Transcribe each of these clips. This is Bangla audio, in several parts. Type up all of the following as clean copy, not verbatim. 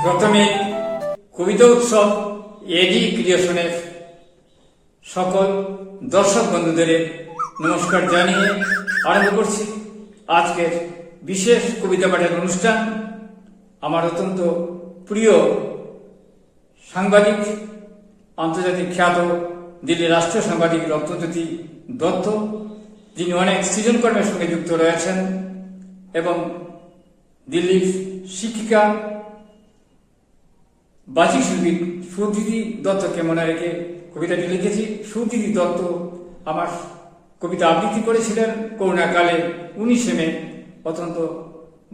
প্রথমে কবিতা উৎসব এডি ক্রিয়েশনের সকল দর্শক বন্ধুদের নমস্কার জানিয়ে আরম্ভ করছি আজকের বিশেষ কবিতা পাঠের অনুষ্ঠান। আমার অত্যন্ত প্রিয় সাংবাদিক, আন্তর্জাতিক খ্যাত দিল্লি রাষ্ট্রীয় সাংবাদিক রত্নজ্যোতি দত্ত, যিনি অনেক সৃজনকর্মের সঙ্গে যুক্ত রয়েছেন, এবং দিল্লির শিক্ষিকা বাচিক শিল্পী সুদিতি দত্তকে মনে রেখে কবিতাটি লিখেছি। সুদিতি দত্ত আমার কবিতা আবৃত্তি করেছিলেন করোনাকালে 19 মে, অত্যন্ত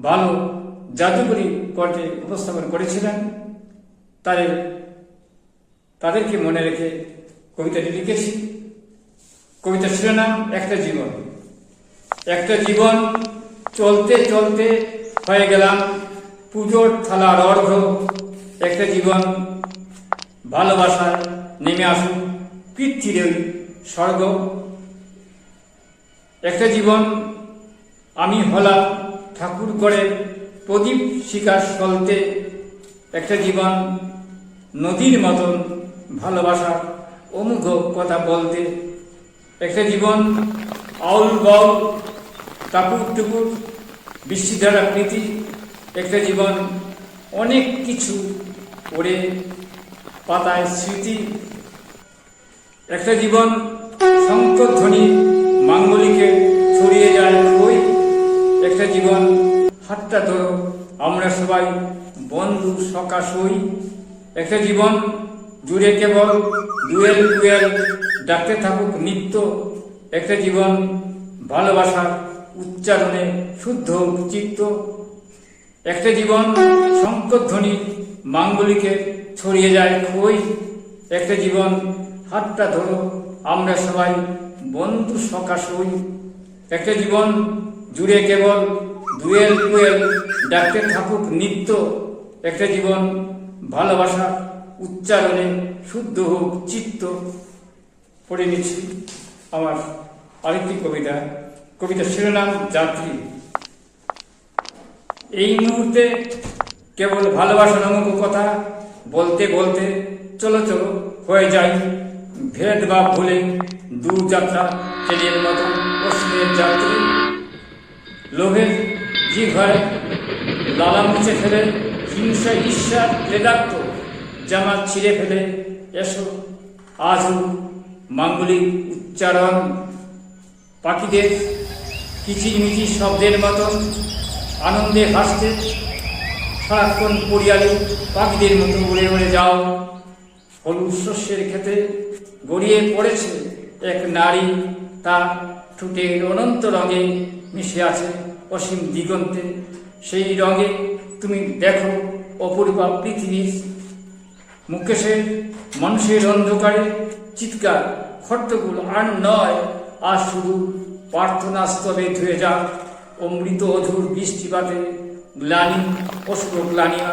ভালো জাদুকরী কণ্ঠে উপস্থাপন করেছিলেন। তাদেরকে মনে রেখে কবিতাটি লিখেছি। কবিতার শিরোনাম একটা জীবন। একটা জীবন চলতে চলতে হয়ে গেলাম পুজোর থালার অর্ঘ্য। একটা জীবন ভালোবাসায় নেমে আসুন পৃথিবীর ওই স্বর্গ। একটা জীবন আমি হলাম ঠাকুর করে প্রদীপ শিকার সলতে। একটা জীবন নদীর মতন ভালোবাসার অমুঘ কথা বলতে। একটা জীবন আউল বাউল টাপুর টুকুর বৃষ্টিধারা প্রীতি। একটা জীবন অনেক কিছু ওরে পাতায় স্মৃতি। একটা জীবন শঙ্খধ্বনি মাঙ্গলিকে ছড়িয়ে যায় কই। একটা জীবন হাতটা ধরো আমরা সবাই বন্ধু সখা সই। একটা জীবন জুড়ে কেবল দুয়েল কুয়েল ডাকতে থাকুক নিত্য। একটা জীবন ভালোবাসার উচ্চারণে শুদ্ধ চিত্ত। একটা জীবন শঙ্খধ্বনি মাঙ্গলিকে ছড়িয়ে যায় খই। একটা জীবন হাতটা ধরো আমরা সবাই বন্ধু সখা সই। একটা জীবন জুড়ে কেবল দুয়েল কুয়েল ডাকতে থাকুক নিত্য। একটা জীবন ভালোবাসার উচ্চারণে শুদ্ধ হোক চিত্ত। পড়ে নিচ্ছি আমার আরেকটি কবিতার শিরোনাম যাত্রী। এই মুহূর্তে কেবল ভালোবাসার অমুক কথা বলতে বলতে চলো চলো হয়ে যায় ভেদভাব ভুলে দূর যাত্রা ট্রেনের মতো অশ্বিনের যাত্রী। লোভের জিহ্বায় লালা মুছে ফেলে হিংসা ঈর্ষা ক্লেদাক্ত জামা ছিঁড়ে ফেলে এসো আজও মাঙ্গলিক উচ্চারণ। পাখিদের কিচিরমিচির শব্দের মতন আনন্দে হাসতে সারাক্ষণ পরিয়ালে পাখিদের মতো উড়ে উড়ে যাও। হলুদ শস্যের ক্ষেতে গড়িয়ে পড়েছে এক নারী, তার ঠোঁটের অনন্ত রঙে মিশে আছে অসীম দিগন্তে। সেই রঙে তুমি দেখো অপূর্বা পৃথিবীর। মুকেশের মানুষের অন্ধকারে চিৎকার খট্টগুল আর নয়, আর শুধু প্রার্থনা স্তবে ধুয়ে যাক অমৃত অধুর বৃষ্টিপাতে গ্লানি অশুভ গ্লানিয়া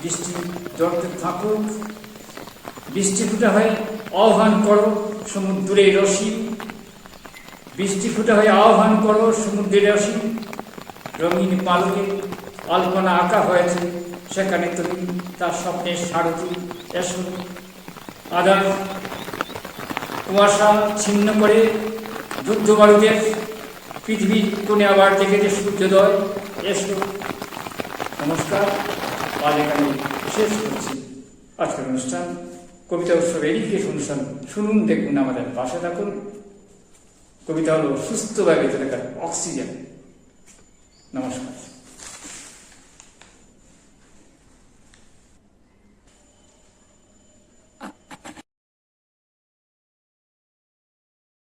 বৃষ্টি জড়তে থাকুক। বৃষ্টি ফুটা হয়ে আহ্বান করো সমুদ্রের রসি। বৃষ্টি ফুটা হয়ে আহ্বান করো সমুদ্রের রসি। রঙিন পালকে আলপনা আঁকা হয়েছে, সেখানে তুমি তার স্বপ্নের সারথি এসো। আদার কুয়াশা ছিন্ন করে যুদ্ধ বারুদের পৃথিবীর কোণে আবার দেখেছে সূর্যোদয় এসো। নমস্কার, আজ এখানে শেষ করছি আজকের অনুষ্ঠান। কবিতা উৎসব এডুকেশন অনুষ্ঠান শুনুন, দেখুন, আমাদের পাশে থাকুন। কবিতা হলো সুস্থভাবে বেঁচে থাকার অক্সিজেন। নমস্কার।